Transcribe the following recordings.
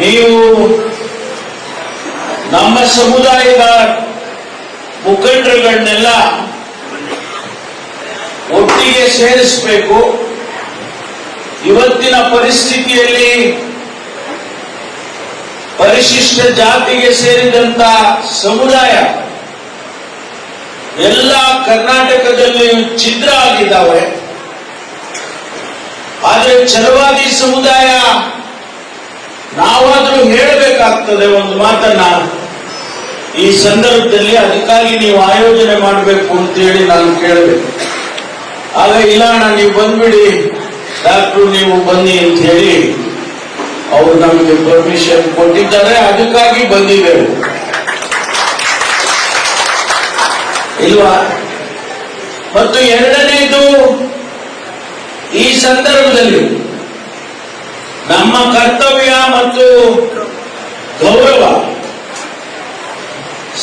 ನೀವು ನಮ್ಮ ಸಮುದಾಯದ ಮುಖಂಡರುಗಳನ್ನೆಲ್ಲ ಒಟ್ಟಿಗೆ ಸೇರಿಸಬೇಕು. ಇವತ್ತಿನ ಪರಿಸ್ಥಿತಿಯಲ್ಲಿ ಪರಿಶಿಷ್ಟ ಜಾತಿಗೆ ಸೇರಿದಂತ ಸಮುದಾಯ ಎಲ್ಲ ಕರ್ನಾಟಕದಲ್ಲಿ ಛಿದ್ರ ಆಗಿದ್ದಾವೆ. ಆದರೆ ಛಲವಾದಿ ಸಮುದಾಯ ನಾವಾದರೂ ಹೇಳಬೇಕಾಗ್ತದೆ ಒಂದು ಮಾತನ್ನ ಈ ಸಂದರ್ಭದಲ್ಲಿ. ಅದಕ್ಕಾಗಿ ನೀವು ಆಯೋಜನೆ ಮಾಡಬೇಕು ಅಂತೇಳಿ ನಾನು ಕೇಳಬೇಕು. ಆಗ ಇಲ್ಲ ನೀವು ಬಂದ್ಬಿಡಿ ಡಾಕ್ಟ್ರು, ನೀವು ಬನ್ನಿ ಅಂತ ಹೇಳಿ ಅವರು ನಮಗೆ ಪರ್ಮಿಷನ್ ಕೊಟ್ಟಿದ್ದಾರೆ. ಅದಕ್ಕಾಗಿ ಬಂದಿದ್ದೇವೆ ಇಲ್ವಾ? ಮತ್ತು ಎರಡನೇದು, ಈ ಸಂದರ್ಭದಲ್ಲಿ ನಮ್ಮ ಕರ್ತವ್ಯ ಮತ್ತು ಗೌರವ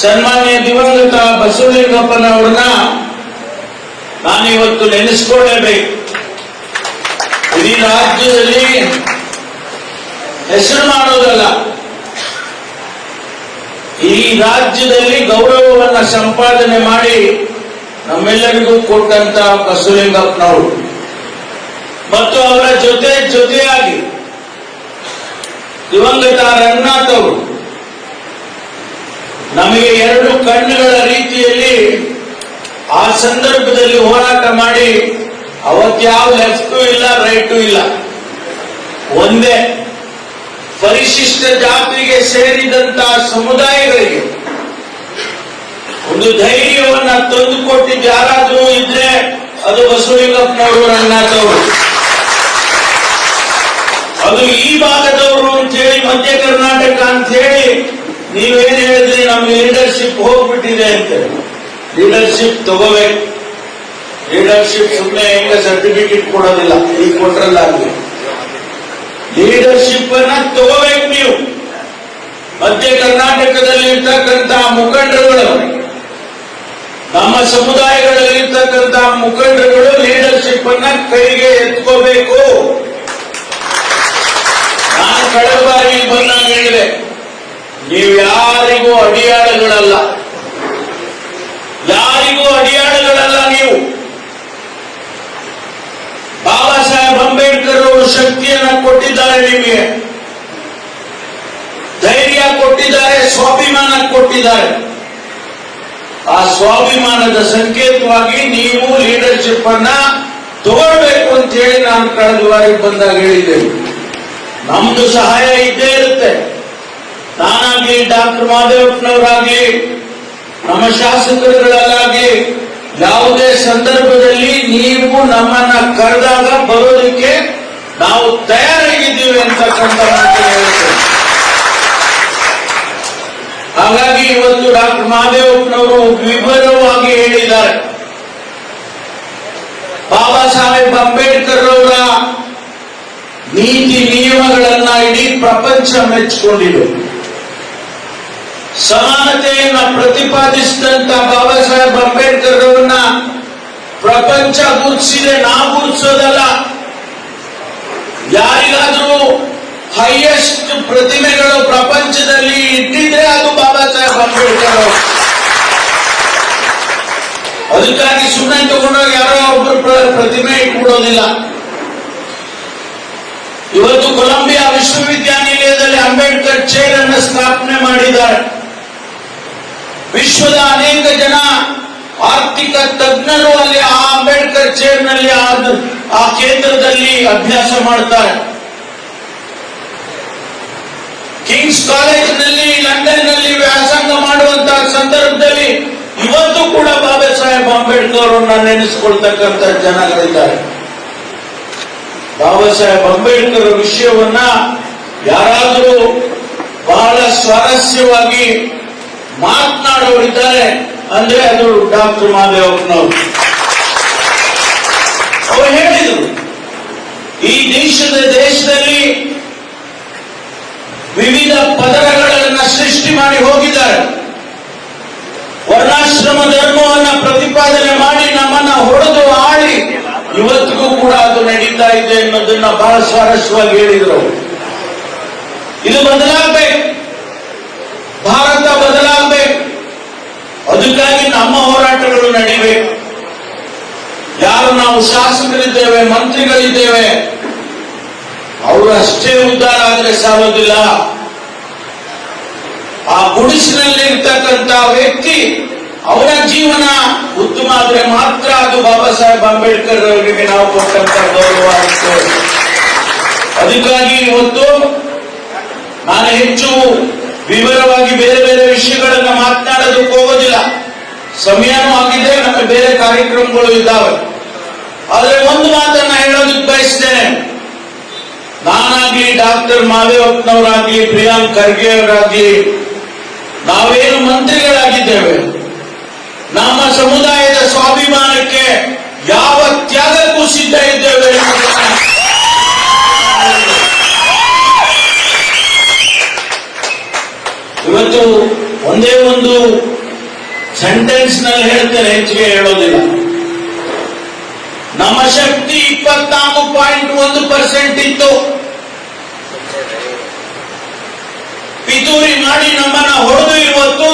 ಸನ್ಮಾನ್ಯ ದಿವಂಗತ ಬಸವಲಿಂಗಪ್ಪನವ್ರನ್ನ ನಾನಿವತ್ತು ನೆನೆಸ್ಕೊಳ್ಳೇಬೇಕು. ಇಡೀ ರಾಜ್ಯದಲ್ಲಿ ಹೆಸರು ಮಾಡೋದಲ್ಲ, ಈ ರಾಜ್ಯದಲ್ಲಿ ಗೌರವವನ್ನು ಸಂಪಾದನೆ ಮಾಡಿ ನಮ್ಮೆಲ್ಲರಿಗೂ ಕೊಟ್ಟಂತ ಬಸವಲಿಂಗಪ್ಪನವರು ಮತ್ತು ಅವರ ಜೊತೆಯಾಗಿ ದಿವಂಗತ ರಂಗನಾಥ್ ಅವರು ನಮಗೆ ಎರಡು ಕಣ್ಣುಗಳ ರೀತಿಯಲ್ಲಿ ಆ ಸಂದರ್ಭದಲ್ಲಿ ಹೋರಾಟ ಮಾಡಿ, ಅವತ್ತ್ಯಾವ ಲೆಫ್ಟು ಇಲ್ಲ ರೈಟು ಇಲ್ಲ, ಒಂದೇ ಪರಿಶಿಷ್ಟ ಜಾತಿಗೆ ಸೇರಿದಂತಹ ಸಮುದಾಯಗಳಿಗೆ ಒಂದು ಧೈರ್ಯವನ್ನ ತಂದುಕೊಟ್ಟಿದ್ದು ಯಾರಾದರೂ ಇದ್ರೆ ಅದು ಬಸವಲಿಂಗಪ್ಪನವರು, ರಂಗನಾಥ್ ಅವರು. ಅದು ಈ ಭಾಗದವರು ಅಂತ ಹೇಳಿ, ಮಧ್ಯ ಕರ್ನಾಟಕ ಅಂತ ಹೇಳಿ ನೀವೇನ್ ಹೇಳಿದ್ರಿ, ನಮ್ಗೆ ಲೀಡರ್ಶಿಪ್ ಹೋಗ್ಬಿಟ್ಟಿದೆ ಅಂತ. ಲೀಡರ್ಶಿಪ್ ತಗೋಬೇಕು. ಲೀಡರ್ಶಿಪ್ ಸುಮ್ಮನೆ ಹೆಂಗ ಸರ್ಟಿಫಿಕೇಟ್ ಕೊಡೋದಿಲ್ಲ, ಈಗ ಕೊಟ್ರಲ್ಲಾಗಲಿ. ಲೀಡರ್ಶಿಪ್ ಅನ್ನ ತಗೋಬೇಕು ನೀವು. ಮಧ್ಯ ಕರ್ನಾಟಕದಲ್ಲಿ ಇರ್ತಕ್ಕಂಥ ಮುಖಂಡರುಗಳು, ನಮ್ಮ ಸಮುದಾಯಗಳಲ್ಲಿ ಇರ್ತಕ್ಕಂಥ ಮುಖಂಡರುಗಳು ಲೀಡರ್ಶಿಪ್ ಅನ್ನ ಕೈಗೆ ಎತ್ಕೋಬೇಕು. ನಾನು ಕಳೆದ ಬಾರಿ ಬಂದಾಗ ಹೇಳಿದೆ, ನೀವು ಯಾರಿಗೂ ಅಡಿಯಾಳುಗಳಲ್ಲ, ಯಾರಿಗೂ ಅಡಿಯಾಳುಗಳಲ್ಲ. ನೀವು ಬಾಬಾ ಸಾಹೇಬ್ ಅಂಬೇಡ್ಕರ್ ಅವರು ಶಕ್ತಿಯನ್ನ ಕೊಟ್ಟಿದ್ದಾರೆ, ನಿಮಗೆ ಧೈರ್ಯ ಕೊಟ್ಟಿದ್ದಾರೆ, ಸ್ವಾಭಿಮಾನ ಕೊಟ್ಟಿದ್ದಾರೆ. ಆ ಸ್ವಾಭಿಮಾನದ ಸಂಕೇತವಾಗಿ ನೀವು ಲೀಡರ್ಶಿಪ್ ಅನ್ನ ತಗೊಳ್ಬೇಕು ಅಂತ ಹೇಳಿ ನಾನು ಕಳೆದ ಬಾರಿ ಬಂದಾಗ ಹೇಳಿದ್ದೇನೆ. ನಮ್ದು ಸಹಾಯ ಇದ್ದೇ ಇರುತ್ತೆ. ನಾನಾಗ್ಲಿ, ಡಾಕ್ಟರ್ ಮಹದೇವಪ್ಪನವರಾಗ್ಲಿ, ನಮ್ಮ ಶಾಸಕರುಗಳಲ್ಲಾಗ್ಲಿ, ಯಾವುದೇ ಸಂದರ್ಭದಲ್ಲಿ ನೀವು ನಮ್ಮನ್ನ ಕರೆದಾಗ ಬರೋದಕ್ಕೆ ನಾವು ತಯಾರಾಗಿದ್ದೀವಿ ಅಂತಕ್ಕಂಥ ಮಾತು ಹೇಳ್ತೇವೆ. ಹಾಗಾಗಿ ಇವತ್ತು ಡಾಕ್ಟರ್ ಮಹದೇವಪ್ಪನವರು ವಿವರವಾಗಿ ಹೇಳಿದ್ದಾರೆ. ಬಾಬಾ ಸಾಹೇಬ್ ಅಂಬೇಡ್ಕರ್ ಅವರ ನೀತಿ ನಿಯಮಗಳನ್ನ ಇಡೀ ಪ್ರಪಂಚ ಮೆಚ್ಚಿಕೊಂಡಿದೆ. ಸಮಾನತೆಯನ್ನ ಪ್ರತಿಪಾದಿಸಿದಂತ ಬಾಬಾ ಸಾಹೇಬ್ ಅಂಬೇಡ್ಕರ್ ಅವರನ್ನ ಪ್ರಪಂಚ ಗುರುತಿಸಿದೆ, ನಾವು ಗುರುತಿಸೋದಲ್ಲ. ಯಾರಿಗಾದ್ರೂ ಹೈಯೆಸ್ಟ್ ಪ್ರತಿಮೆಗಳು ಪ್ರಪಂಚದಲ್ಲಿ ಇಟ್ಟಿದ್ರೆ ಅದು ಬಾಬಾ ಸಾಹೇಬ್ ಅಂಬೇಡ್ಕರ್ ಅವರು. ಅದಕ್ಕಾಗಿ ಸುಮ್ಮನೆ ತಗೊಂಡೋಗಿ ಯಾರೋ ಒಬ್ಬರು ಪ್ರತಿಮೆ ಇಟ್ಬಿಡೋದಿಲ್ಲ. ಇವತ್ತು ಕೊಲಂಬಿಯಾ ವಿಶ್ವವಿದ್ಯಾನಿಲಯದಲ್ಲಿ ಅಂಬೇಡ್ಕರ್ ಚೇರ್ ಅನ್ನು ಸ್ಥಾಪನೆ ಮಾಡಿದ್ದಾರೆ. ವಿಶ್ವದ ಅನೇಕ ಜನ ಆರ್ಥಿಕ ತಜ್ಞರು ಅಲ್ಲಿ ಆ ಅಂಬೇಡ್ಕರ್ ಚೇರ್ ನಲ್ಲಿ ಆ ಕೇಂದ್ರದಲ್ಲಿ ಅಭ್ಯಾಸ ಮಾಡ್ತಾರೆ. ಕಿಂಗ್ಸ್ ಕಾಲೇಜಿನಲ್ಲಿ ಲಂಡನ್ ನಲ್ಲಿ ವ್ಯಾಸಂಗ ಮಾಡುವಂತಹ ಸಂದರ್ಭದಲ್ಲಿ ಇವತ್ತು ಕೂಡ ಬಾಬಾ ಸಾಹೇಬ್ ಅಂಬೇಡ್ಕರ್ ಅವರನ್ನ ನೆನೆಸಿಕೊಳ್ತಕ್ಕಂಥ ಜನಗಳಿದ್ದಾರೆ. ಬಾಬಾ ಸಾಹೇಬ್ ಅಂಬೇಡ್ಕರ್ ವಿಷಯವನ್ನ ಯಾರಾದರೂ ಬಹಳ ಸ್ವಾರಸ್ಯವಾಗಿ ಮಾತನಾಡೋರಿದ್ದಾರೆ ಅಂದ್ರೆ ಅದು ಡಾಕ್ಟರ್ ಮಹದೇವಪ್ಪನವರು. ಅವರು ಹೇಳಿದರು, ಈ ದೇಶದಲ್ಲಿ ವಿವಿಧ ಪದರಗಳನ್ನು ಸೃಷ್ಟಿ ಮಾಡಿ ಹೋಗಿದ್ದಾರೆ. ವರ್ಣಾಶ್ರಮ ಧರ್ಮವನ್ನ ಪ್ರತಿಪಾದನೆ ಮಾಡಿ ನಮ್ಮನ್ನ ಹೊಡೆದು ಆಳಿ ಇವತ್ತಿಗೂ ಕೂಡ ಅದು ನಡೀತಾ ಇದೆ ಅನ್ನೋದನ್ನ ಬಹಳ ಸ್ವಾರಸ್ಯವಾಗಿ ಹೇಳಿದರು. ಇದು ಬದಲಾಗಬೇಕು, ಭಾರತ ಬದಲಾಗಬೇಕು. ಅದಕ್ಕಾಗಿ ನಮ್ಮ ಹೋರಾಟಗಳು ನಡೀಬೇಕು. ಯಾರು ನಾವು ಶಾಸಕರಿದ್ದೇವೆ, ಮಂತ್ರಿಗಳಿದ್ದೇವೆ, ಅವರು ಅಷ್ಟೇ ಉದ್ಧಾರ ಆದರೆ ಸಾಲೋದಿಲ್ಲ. ಆ ಗುಡಿಸಿನಲ್ಲಿರ್ತಕ್ಕಂಥ ವ್ಯಕ್ತಿ ಅವರ ಜೀವನ ಉತ್ತಮ ಆದರೆ ಮಾತ್ರ ಅದು ಬಾಬಾ ಸಾಹೇಬ್ ಅಂಬೇಡ್ಕರ್ ಅವರಿಗೆ ನಾವು ಕೊಟ್ಟಂತ ಗೌರವ ಆಗ್ತದೆ. ಅದಕ್ಕಾಗಿ ಇವತ್ತು ನಾನು ಹೆಚ್ಚು ವಿವರವಾಗಿ ಬೇರೆ ಬೇರೆ ವಿಷಯಗಳನ್ನ ಮಾತನಾಡೋದಕ್ಕೆ ಹೋಗೋದಿಲ್ಲ. ಸಮಯನೂ ಆಗಿದೆ, ನಮ್ಮ ಬೇರೆ ಕಾರ್ಯಕ್ರಮಗಳು ಇದ್ದಾವೆ. ಆದರೆ ಒಂದು ಮಾತನ್ನ ಹೇಳೋದಕ್ಕೆ ಬಯಸ್ತೇನೆ. ನಾನಾಗ್ಲಿ, ಡಾಕ್ಟರ್ ಮಾದೇವಪ್ಪನವರಾಗ್ಲಿ, ಪ್ರಿಯಾಂಕ್ ಖರ್ಗೆ ಅವರಾಗ್ಲಿ, ನಾವೇನು ಮಂತ್ರಿಗಳಾಗಿದ್ದೇವೆ, ನಮ್ಮ ಸಮುದಾಯದ ಸ್ವಾಭಿಮಾನಕ್ಕೆ ಯಾವ ತ್ಯಾಗಕ್ಕೂ ಸಿದ್ಧ ಇದ್ದೇವೆ. ಇವತ್ತು ಒಂದೇ ಒಂದು ಸೆಂಟೆನ್ಸ್ ನಲ್ಲಿ ಹೇಳ್ತೇನೆ, ಹೆಚ್ಚಿಗೆ ಹೇಳೋದಿಲ್ಲ. ನಮ್ಮ ಶಕ್ತಿ 24.1% ಇತ್ತು. ಪಿತೂರಿ ಮಾಡಿ ನಮ್ಮನ್ನ ಹೊಡೆದು ಇವತ್ತು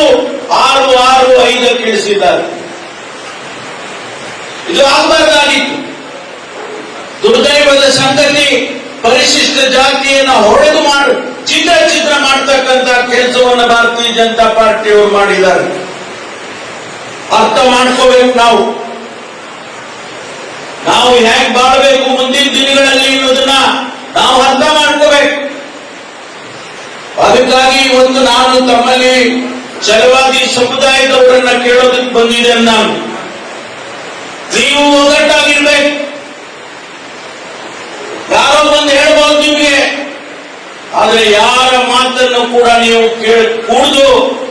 6.65 ಇಳಿಸಿದ್ದಾರೆ. ಇದು ಆಗಬಾರ್ದಾಗಿತ್ತು. ದುರ್ದೈವದ ಸಂಗತಿ, ಪರಿಶಿಷ್ಟ ಜಾತಿಯನ್ನು ಹೊಡೆದು ಚಿತ್ರ ಮಾಡ್ತಕ್ಕಂಥ ಕೆಲಸವನ್ನು ಭಾರತೀಯ ಜನತಾ ಪಾರ್ಟಿಯವರು ಮಾಡಿದ್ದಾರೆ. ಅರ್ಥ ಮಾಡ್ಕೋಬೇಕು. ನಾವು ಹೇಗೆ ಬಾಳಬೇಕು ಮುಂದಿನ ದಿನಗಳಲ್ಲಿ ಅನ್ನೋದನ್ನ ನಾವು ಅರ್ಥ ಮಾಡ್ಕೋಬೇಕು. ಅದಕ್ಕಾಗಿ ಇವತ್ತು ನಾನು ತಮ್ಮಲ್ಲಿ ಛಲವಾದಿ ಸಮುದಾಯದವರನ್ನ ಕೇಳೋದಕ್ಕೆ ಬಂದಿದ್ದೇನೆ. ನೀವು ಒಗ್ಗಟ್ಟಾಗಿರ್ಬೇಕು. ಯಾರೋ ಒಂದು ಹೇಳ್ಬೋದು ನಿಮಗೆ, ಆದ್ರೆ ಯಾರ ಮಾತನ್ನು ಕೂಡ ನೀವು ಕೂಡದು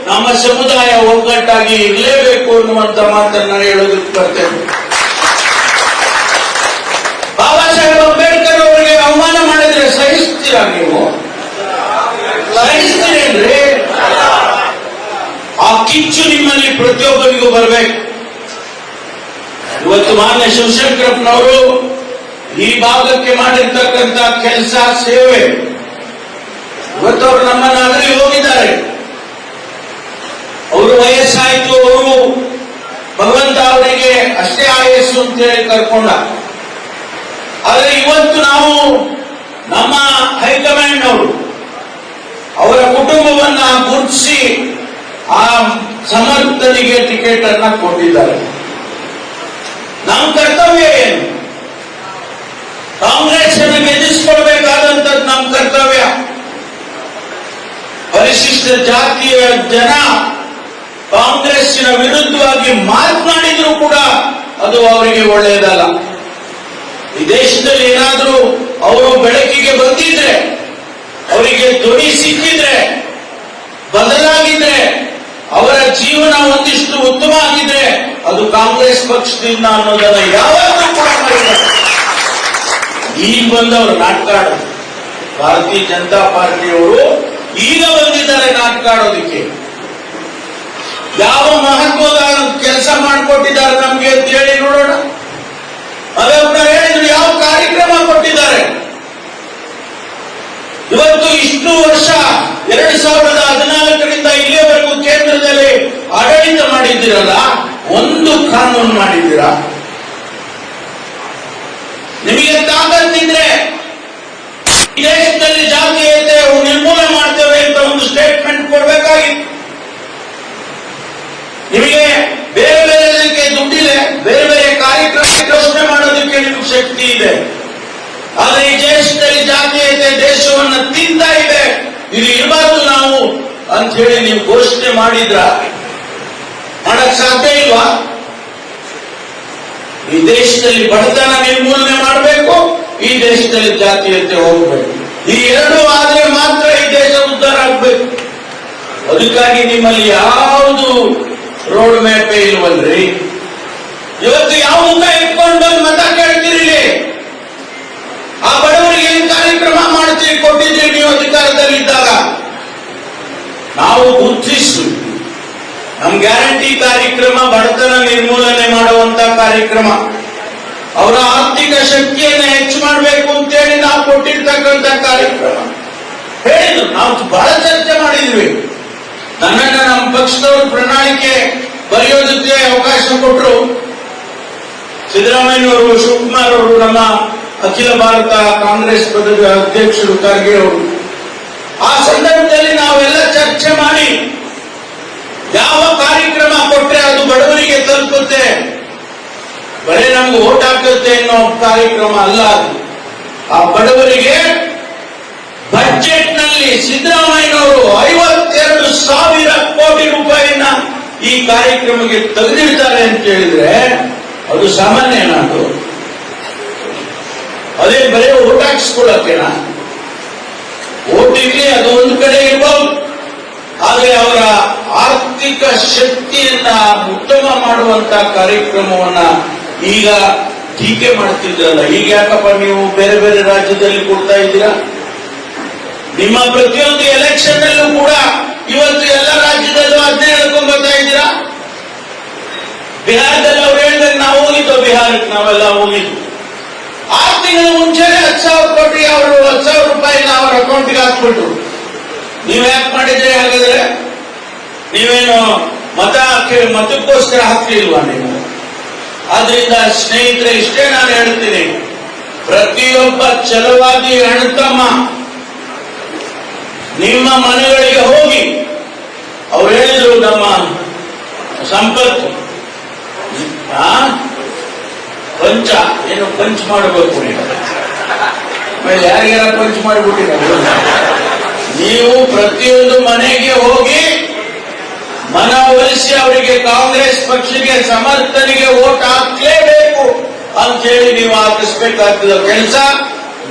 ನಮ್ಮ ಸಮುದಾಯ ಒಗ್ಗಟ್ಟಾಗಿ ಇರಲೇಬೇಕು ಅನ್ನುವಂತ ಮಾತನ್ನ ಹೇಳೋದಕ್ಕೆ ಬರ್ತೇನೆ. ಬಾಬಾ ಸಾಹೇಬ್ ಅಂಬೇಡ್ಕರ್ ಅವರಿಗೆ ಅವಮಾನ ಮಾಡಿದ್ರೆ ಸಹಿಸ್ತೀರಾ? ನೀವು ಸಹಿಸ್ತೀರೇನ್ರಿ? ಆ ಕಿಚ್ಚು ನಿಮ್ಮಲ್ಲಿ ಪ್ರತಿಯೊಬ್ಬರಿಗೂ ಬರಬೇಕು. ಇವತ್ತು ಮಾನ್ಯ ಶಿವಶಂಕರಪ್ಪನವರು ಈ ಭಾಗಕ್ಕೆ ಮಾಡಿರ್ತಕ್ಕಂಥ ಕೆಲಸ, ಸೇವೆ, ಇವತ್ತು ಅವರು ನಮ್ಮನ್ನ ಅಗಲಿ ಹೋಗಿದ್ದಾರೆ. ಅವರು ವಯಸ್ಸಾಯ್ತು, ಅವರು ಭಗವಂತ ಅವರಿಗೆ ಅಷ್ಟೇ ಆಯಸ್ಸು ಅಂತ ಹೇಳಿ ಕರ್ಕೊಂಡ. ಆದರೆ ಇವತ್ತು ನಾವು ನಮ್ಮ ಹೈಕಮಾಂಡ್ ಅವರು ಅವರ ಕುಟುಂಬವನ್ನ ಗುರುತಿಸಿ ಆ ಸಮರ್ಥನಿಗೆ ಟಿಕೆಟ್ ಅನ್ನ ಕೊಟ್ಟಿದ್ದಾರೆ. ನಮ್ಮ ಕರ್ತವ್ಯ ಏನು? ಕಾಂಗ್ರೆಸ್ ಅನ್ನು ಗೆಲ್ಲಿಸಿಕೊಳ್ಬೇಕಾದಂಥದ್ದು ನಮ್ಮ ಕರ್ತವ್ಯ. ಪರಿಶಿಷ್ಟ ಜಾತಿಯ ಜನ ಕಾಂಗ್ರೆಸ್ಸಿನ ವಿರುದ್ಧವಾಗಿ ಮಾತನಾಡಿದ್ರು ಕೂಡ ಅದು ಅವರಿಗೆ ಒಳ್ಳೆಯದಲ್ಲ. ಈ ದೇಶದಲ್ಲಿ ಏನಾದರೂ ಅವರು ಬೆಳಕಿಗೆ ಬಂದಿದ್ರೆ, ಅವರಿಗೆ ಧ್ವನಿ ಸಿಕ್ಕಿದ್ರೆ, ಬದಲಾಗಿದ್ರೆ, ಅವರ ಜೀವನ ಒಂದಿಷ್ಟು ಉತ್ತಮ ಆಗಿದ್ರೆ ಅದು ಕಾಂಗ್ರೆಸ್ ಪಕ್ಷದಿಂದ ಅನ್ನೋದನ್ನ ಯಾವತ್ತೂ ಕೂಡ ಮಾಡಿದ್ದಾರೆ. ಈಗ ಬಂದವರು ನಾಟಕ ಆಡೋದು, ಭಾರತೀಯ ಜನತಾ ಪಾರ್ಟಿಯವರು ಈಗ ಬಂದಿದ್ದಾರೆ ನಾಟಕ ಆಡೋದಕ್ಕೆ. ಯಾವ ಮಹತ್ವದ ಕೆಲಸ ಮಾಡಿಕೊಟ್ಟಿದ್ದಾರೆ ನಮ್ಗೆ ಅಂತ ಹೇಳಿ ನೋಡೋಣ. ಅದನ್ನ ಹೇಳಿದ್ರು, ಯಾವ ಕಾರ್ಯಕ್ರಮ ಕೊಟ್ಟಿದ್ದಾರೆ? ಇವತ್ತು ಇಷ್ಟು ವರ್ಷ 2014ರಿಂದ ಇಲ್ಲಿಯವರೆಗೂ ಕೇಂದ್ರದಲ್ಲಿ ಆಡಳಿತ ಮಾಡಿದ್ದೀರಲ್ಲ, ಒಂದು ಕಾನೂನು ಮಾಡಿದ್ದೀರಾ? ನಿಮಗೆ ತಾಕತ್ತಿದ್ರೆ ಈ ದೇಶದಲ್ಲಿ ಜಾತೀಯತೆ ನಿರ್ಮೂಲನೆ ಮಾಡ್ತೇವೆ ಅಂತ ಒಂದು ಸ್ಟೇಟ್ಮೆಂಟ್ ಕೊಡಬೇಕಾಗಿತ್ತು. ನಿಮಗೆ ಬೇರೆ ಬೇರೆ ದುಡ್ಡಿದೆ, ಬೇರೆ ಬೇರೆ ಕಾರ್ಯಕ್ರಮ ಘೋಷಣೆ ಮಾಡೋದಕ್ಕೆ ನಿಮ್ಗೆ ಶಕ್ತಿ ಇದೆ. ಆದ್ರೆ ಈ ದೇಶದಲ್ಲಿ ಜಾತೀಯತೆ ದೇಶವನ್ನು ತಿಂತಾ ಇದೆ, ಇದು ಇರಬಾರ್ದು ನಾವು ಅಂತ ಹೇಳಿ ನೀವು ಘೋಷಣೆ ಮಾಡಿದ್ರ ಮಾಡಕ್ ಸಾಧ್ಯ ಇಲ್ವಾ? ಈ ದೇಶದಲ್ಲಿ ಬಡತನ ನಿರ್ಮೂಲನೆ ಮಾಡಬೇಕು, ಈ ದೇಶದಲ್ಲಿ ಜಾತೀಯತೆ ಹೋಗಬೇಕು. ಈ ಎರಡು ಆದ್ರೆ ಮಾತ್ರ ಈ ದೇಶ ಉದ್ಧಾರ ಆಗ್ಬೇಕು. ಅದಕ್ಕಾಗಿ ನಿಮ್ಮಲ್ಲಿ ಯಾವುದು ರೋಡ್ ಮ್ಯಾಪೇ ಇಲ್ವಲ್ರಿ? ಇವತ್ತು ಯಾವ ಮುಖ ಇಟ್ಕೊಂಡು ಮತ ಕೇಳ್ತೀರಿ? ಆ ಬಡವರಿಗೆ ಏನ್ ಕಾರ್ಯಕ್ರಮ ಮಾಡ್ತೀರಿ? ಕೊಟ್ಟಿದ್ರಿ ನೀವು ಅಧಿಕಾರದಲ್ಲಿದ್ದಾಗ. ನಾವು ಗುರುತಿಸಿ ನಮ್ ಗ್ಯಾರಂಟಿ ಕಾರ್ಯಕ್ರಮ ಬಡತನ ನಿರ್ಮೂಲನೆ ಮಾಡುವಂತ ಕಾರ್ಯಕ್ರಮ, ಅವರ ಆರ್ಥಿಕ ಶಕ್ತಿಯನ್ನು ಹೆಚ್ಚು ಮಾಡಬೇಕು ಅಂತೇಳಿ ನಾವು ಕೊಟ್ಟಿರ್ತಕ್ಕಂಥ ಕಾರ್ಯಕ್ರಮ ಹೇಳಿದ್ರು. ನಾವು ಬಹಳ ಚರ್ಚೆ ಮಾಡಿದ್ವಿ. ನನ್ನನ್ನ ನಮ್ಮ ಪಕ್ಷದವರು ಪ್ರಣಾಳಿಕೆ ಬರೆಯೋದಕ್ಕೆ ಅವಕಾಶ ಕೊಟ್ಟರು. ಸಿದ್ದರಾಮಯ್ಯನವರು, ಶಿವಕುಮಾರ್ ಅವರು, ನಮ್ಮ ಅಖಿಲ ಭಾರತ ಕಾಂಗ್ರೆಸ್ ಪಕ್ಷದ ಅಧ್ಯಕ್ಷರು ಖರ್ಗೆ ಅವರು. ಆ ಸಂದರ್ಭದಲ್ಲಿ ನಾವೆಲ್ಲ ಚರ್ಚೆ ಮಾಡಿ ಯಾವ ಕಾರ್ಯಕ್ರಮ ಕೊಟ್ಟರೆ ಅದು ಬಡವರಿಗೆ ತಲುಪುತ್ತೆ, ಬರೀ ನಮ್ಗೆ ಓಟ್ ಹಾಕುತ್ತೆ ಅನ್ನೋ ಕಾರ್ಯಕ್ರಮ ಅಲ್ಲ ಅದು. ಆ ಬಡವರಿಗೆ ಬಜೆಟ್ ನಲ್ಲಿ ಸಿದ್ದರಾಮಯ್ಯನವರು 52,000 ಕೋಟಿ ರೂಪಾಯಿನ ಈ ಕಾರ್ಯಕ್ರಮಕ್ಕೆ ತೆಗೆದಿರ್ತಾರೆ ಅಂತ ಹೇಳಿದ್ರೆ ಅದು ಸಾಮಾನ್ಯನ? ಅದು ಅದೇ ಬರೀ ಓಟ್ ಹಾಕಿಸ್ಕೊಳ್ಳೋಕೆನಾ? ಓಟ್ ಇರ್ಲಿ, ಅದು ಒಂದು ಕಡೆ ಇರ್ಬೋದು, ಆದರೆ ಅವರ ಆರ್ಥಿಕ ಶಕ್ತಿಯನ್ನ ಉತ್ತಮ ಮಾಡುವಂತ ಕಾರ್ಯಕ್ರಮವನ್ನ ಈಗ ಟೀಕೆ ಮಾಡ್ತಿದ್ರಲ್ಲ. ಈಗ ಯಾಕಪ್ಪ ನೀವು ಬೇರೆ ಬೇರೆ ರಾಜ್ಯದಲ್ಲಿ ಕೊಡ್ತಾ ಇದ್ದೀರಾ? ನಿಮ್ಮ ಪ್ರತಿಯೊಂದು ಎಲೆಕ್ಷನ್ ಅಲ್ಲೂ ಕೂಡ ಇವತ್ತು ಎಲ್ಲ ರಾಜ್ಯದಲ್ಲೂ ಅದನ್ನೇ ಹೇಳ್ಕೊಂಡ್ ಬರ್ತಾ ಇದ್ದೀರಾ. ಬಿಹಾರದಲ್ಲಿ ಅವ್ರು ಹೇಳಿದಾಗ ನಾವು ಹೋಗಿದ್ದು, ಬಿಹಾರಕ್ಕೆ ನಾವೆಲ್ಲ ಹೋಗಿದ್ದು. 6 ತಿಂಗಳ ಮುಂಚೆ 10,000 ಕೋಟಿ ಅವರು 10,000 ರೂಪಾಯಿನ ಅವರ ಅಕೌಂಟ್ಗೆ ಹಾಕ್ಬಿಟ್ರು. ನೀವ್ ಯಾಕೆ ಮಾಡಿದ್ರಿ ಹಾಗಾದ್ರೆ? ನೀವೇನು ಮತಕ್ಕೋಸ್ಕರ ಹಾಕ್ಲಿಲ್ವಾ ನೀವು? ಆದ್ರಿಂದ ಸ್ನೇಹಿತರೆ, ಇಷ್ಟೇ ನಾನು ಹೇಳ್ತೀನಿ, ಪ್ರತಿಯೊಬ್ಬ ಛಲವಾದಿ ಅಣ್ಣತಮ್ಮ ನಿಮ್ಮ ಮನೆಗಳಿಗೆ ಹೋಗಿ, ಅವ್ರು ಹೇಳಿದ್ರು ನಮ್ಮ ಸಂಪತ್ ಪಂಚ ಏನು ಪಂಚ್ ಮಾಡಬೇಕು, ಆಮೇಲೆ ಯಾರಿಗಾರ ಪಂಚ್ ಮಾಡಿಬಿಟ್ಟಿರ. ನೀವು ಪ್ರತಿಯೊಂದು ಮನೆಗೆ ಹೋಗಿ ಮನವೊಲಿಸಿ ಅವರಿಗೆ ಕಾಂಗ್ರೆಸ್ ಪಕ್ಷಕ್ಕೆ ಸಮರ್ಥನೆಗೆ ಓಟ್ ಹಾಕ್ಲೇಬೇಕು ಅಂತ ಹೇಳಿ ನೀವು ಹಾಕಿಸ್ಬೇಕಾಗ್ತದ ಕೆಲಸ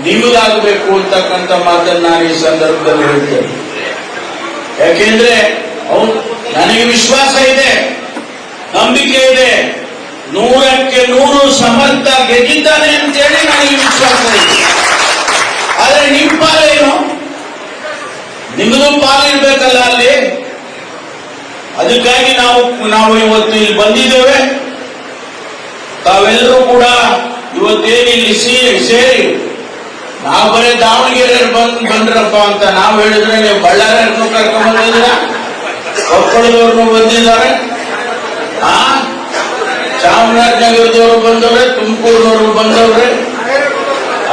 ನಿಮಗಾಗಬೇಕು ಅಂತಕ್ಕಂಥ ಮಾತನ್ನ ನಾನು ಈ ಸಂದರ್ಭದಲ್ಲಿ ಹೇಳ್ತೇನೆ. ಯಾಕೆಂದ್ರೆ ನನಗೆ ವಿಶ್ವಾಸ ಇದೆ, ನಂಬಿಕೆ ಇದೆ, 100ಕ್ಕೆ 100 ಸಮರ್ಥ ಗೆದ್ದಿದ್ದಾನೆ ಅಂತೇಳಿ ನನಗೆ ವಿಶ್ವಾಸ ಇದೆ. ಆದ್ರೆ ನಿಮ್ಮ ಪಾಲೇನು? ನಿಮ್ಮದು ಪಾಲಿರ್ಬೇಕಲ್ಲ ಅಲ್ಲಿ. ಅದಕ್ಕಾಗಿ ನಾವು ಇವತ್ತು ಇಲ್ಲಿ ಬಂದಿದ್ದೇವೆ. ತಾವೆಲ್ಲರೂ ಕೂಡ ಇವತ್ತೇನು ಇಲ್ಲಿ ಸೇರಿ ನಾವು ಬರೀ ದಾವಣಗೆರೆ ಬಂದ್ರಪ್ಪ ಅಂತ ನಾವು ಹೇಳಿದ್ರೆ ನೀವು ಬಳ್ಳಾರಿಯವ್ರನ್ನು ಕರ್ಕೊಂಡ್ ಬಂದಿದ್ದೀರ, ಕೊಪ್ಪಳದವ್ರನ್ನು ಬಂದಿದ್ದಾರೆ, ಚಾಮರಾಜನಗರದವರು ಬಂದವ್ರೆ, ತುಮಕೂರಿನವರು ಬಂದವ್ರೆ,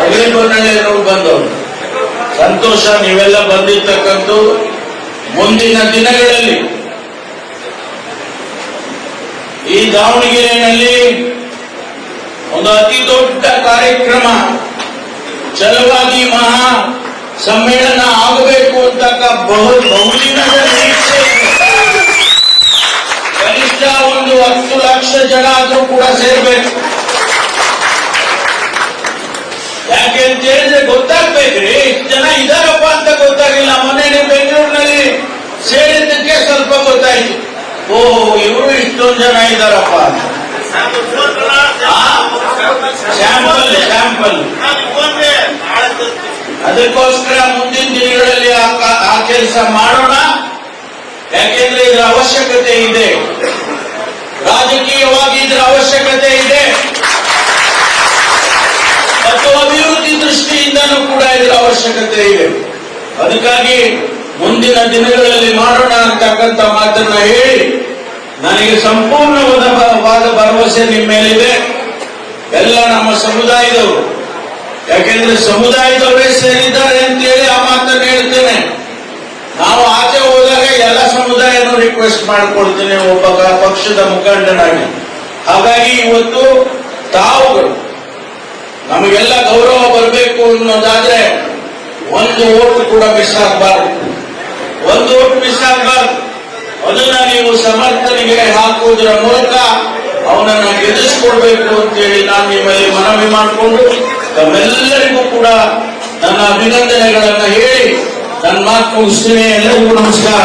ಅಗಲಿಬೊನ್ನಳ್ಳಿಯವರು ಬಂದವ್ರು. ಸಂತೋಷ ನೀವೆಲ್ಲ ಬಂದಿರ್ತಕ್ಕಂಥ. ಮುಂದಿನ ದಿನಗಳಲ್ಲಿ ಈ ದಾವಣಗೆರೆಯಲ್ಲಿ ಒಂದು ಅತಿ ದೊಡ್ಡ ಕಾರ್ಯಕ್ರಮ, ಛಲವಾದಿ ಮಹಾ ಸಮ್ಮೇಳನ ಆಗಬೇಕು ಅಂತ ಬಹುದಿನದ ನಿರೀಕ್ಷೆ ಇದೆ. ಕನಿಷ್ಠ ಒಂದು 10 ಲಕ್ಷ ಜನ ಆದ್ರೂ ಕೂಡ ಸೇರ್ಬೇಕು. ಯಾಕೆ ಅಂತ ಹೇಳಿದ್ರೆ ಗೊತ್ತಾಗ್ಬೇಕ್ರಿ, ಇಷ್ಟು ಜನ ಇದಾರಪ್ಪ ಅಂತ ಗೊತ್ತಾಗಿಲ್ಲ. ಮೊನ್ನೆ ನೀವು ಬೆಂಗಳೂರಿನಲ್ಲಿ ಸೇರಿದ್ದಕ್ಕೆ ಸ್ವಲ್ಪ ಗೊತ್ತಾಯ್ತು, ಓಹೋ ಇವರು ಇಷ್ಟೊಂದು ಜನ ಇದಾರಪ್ಪ ಅಂತ. ಸ್ಯಾಂಪಲ್ ಅದಕ್ಕೋಸ್ಕರ ಮುಂದಿನ ದಿನಗಳಲ್ಲಿ ಆ ಕೆಲಸ ಮಾಡೋಣ. ಯಾಕೆಂದ್ರೆ ಇದರ ಅವಶ್ಯಕತೆ ಇದೆ, ರಾಜಕೀಯವಾಗಿ ಇದರ ಅವಶ್ಯಕತೆ ಇದೆ, ಮತ್ತು ಅಭಿವೃದ್ಧಿ ದೃಷ್ಟಿಯಿಂದನೂ ಕೂಡ ಇದರ ಅವಶ್ಯಕತೆ ಇದೆ. ಅದಕ್ಕಾಗಿ ಮುಂದಿನ ದಿನಗಳಲ್ಲಿ ಮಾಡೋಣ ಅಂತಕ್ಕಂಥ ಮಾತನ್ನ ಹೇಳಿ, ನನಗೆ ಸಂಪೂರ್ಣವಾದ ಭರವಸೆ ನಿಮ್ಮ ಮೇಲಿದೆ. ಎಲ್ಲ ನಮ್ಮ ಸಮುದಾಯದವರು, ಯಾಕೆಂದ್ರೆ ಸಮುದಾಯದವರೇ ಸೇರಿದ್ದಾರೆ ಅಂತೇಳಿ ಆ ಮಾತನ್ನು ಹೇಳ್ತೇನೆ. ನಾವು ಆಚೆ ಹೋದಾಗ ಎಲ್ಲ ಸಮುದಾಯನೂ ರಿಕ್ವೆಸ್ಟ್ ಮಾಡಿಕೊಡ್ತೇನೆ ಒಬ್ಬ ಪಕ್ಷದ ಮುಖಂಡನಾಗಿ. ಹಾಗಾಗಿ ಇವತ್ತು ತಾವುಗಳು ನಮಗೆಲ್ಲ ಗೌರವ ಬರಬೇಕು ಅನ್ನೋದಾದ್ರೆ ಒಂದು ಓಟ್ ಕೂಡ ಮಿಸ್ ಆಗಬಾರ್ದು, ಒಂದು ಓಟ್ ಮಿಸ್ ಆಗಬಾರ್ದು. ಅದನ್ನ ನೀವು ಸಮರ್ಥನೆಗೆ ಹಾಕುವುದರ ಮೂಲಕ ಅವನನ್ನ ಗೆಲ್ಲಿಸಿಕೊಡ್ಬೇಕು ಅಂತೇಳಿ ನಾನು ನಿಮ್ಮಲ್ಲಿ ಮನವಿ ಮಾಡಿಕೊಂಡು ತಮ್ಮೆಲ್ಲರಿಗೂ ಕೂಡ ನನ್ನ ಅಭಿನಂದನೆಗಳನ್ನ ಹೇಳಿ ನನ್ನ ಮಾತು ಮುಗಿಸ್ತೀನಿ. ಎಲ್ಲರಿಗೂ ನಮಸ್ಕಾರ.